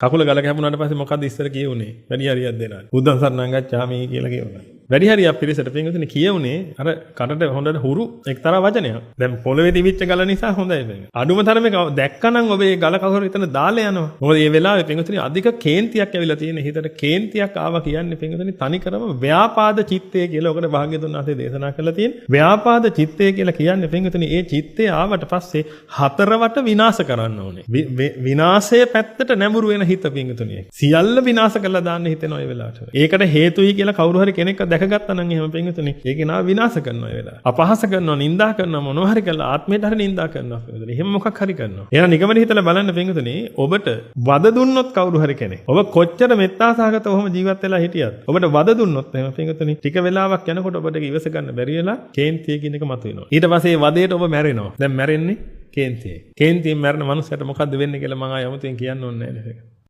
කකුල ගල කැපුණාට පස්සේ මොකද්ද ඉස්සර කියුනේ? වැඩි හරියක් දෙනවා. බුද්ධං සරණං ගච්ඡාමි කියලා කියනවා. වැඩි හරියක් පිළිසෙට පින්වතුනි කියුනේ අර කටට හොඳට හුරු එක්තරා වචනයක්. දැන් පොළවේ තිබිච්ච ගල නිසා හොඳයි මේක. අඩුම තරමේ දැක්කනම් ඔබ මේ ගල කකුල එතන දාලා යනවා. මොකද මේ වෙලාවේ පින්වතුනි අධික කේන්තියක් ඇවිල්ලා තියෙන හිතට කේන්තියක් ආවා කියන්නේ පින්වතුනි තනිකරම ව්‍යාපාද චිත්තය කියලා ඔකට භාග්‍යතුන් වහන්සේ දේශනා කරලා තියෙන. ව්‍යාපාද චිත්තය කියලා කියන්නේ පින්වතුනි ඒ චිත්තය ආවට පස්සේ හතරවට විනාශ කරන්න ඕනේ. විනාශයේ පැත්තට නැඹුරු වෙන හිත පින්වතුනි. සියල්ල විනාශ කරලා දාන්න හිතෙනවා ඒ වෙලාවට. ඒකට හේතුයි කියලා කවුරු හරි කෙනෙක් දැකගත්තා නම් එහෙම පින්වතුනි ඒක නා විනාශ කරනවා ඒ වෙලාව. අපහාස කරනවා, නිඳා කරනවා, මොනවා හරි කරලා ආත්මයට හරි නිඳා කරනවා පින්වතුනි. එහෙම මොකක් හරි කරනවා. එහෙනම් නිගමන හිතලා බලන්න පින්වතුනි ඔබට වද දුන්නොත් කවුරු හරි කෙනෙක්. ඔබ කොච්චර මෙත්තාසහගතව ඔහොම ජීවත් වෙලා හිටියත් ඔබට වද දුන්නොත් එහෙම පින්වතුනි ටික වෙලාවක් යනකොට ඔබට ඉවස ගන්න බැරි වෙලා කේන්තිය කියන එක මතුවෙනවා. ඊට පස්සේ මේ වදයට ඔබ මැරෙනවා. දැන් මැරෙන්නේ කේන්තියෙන්. කේන්තියෙන් මැරෙන මනුස්සයට මොකද්ද වෙන්නේ කියලා මම ආය යමුතෙන් කියන්න ඕනේ නැහැ නේද?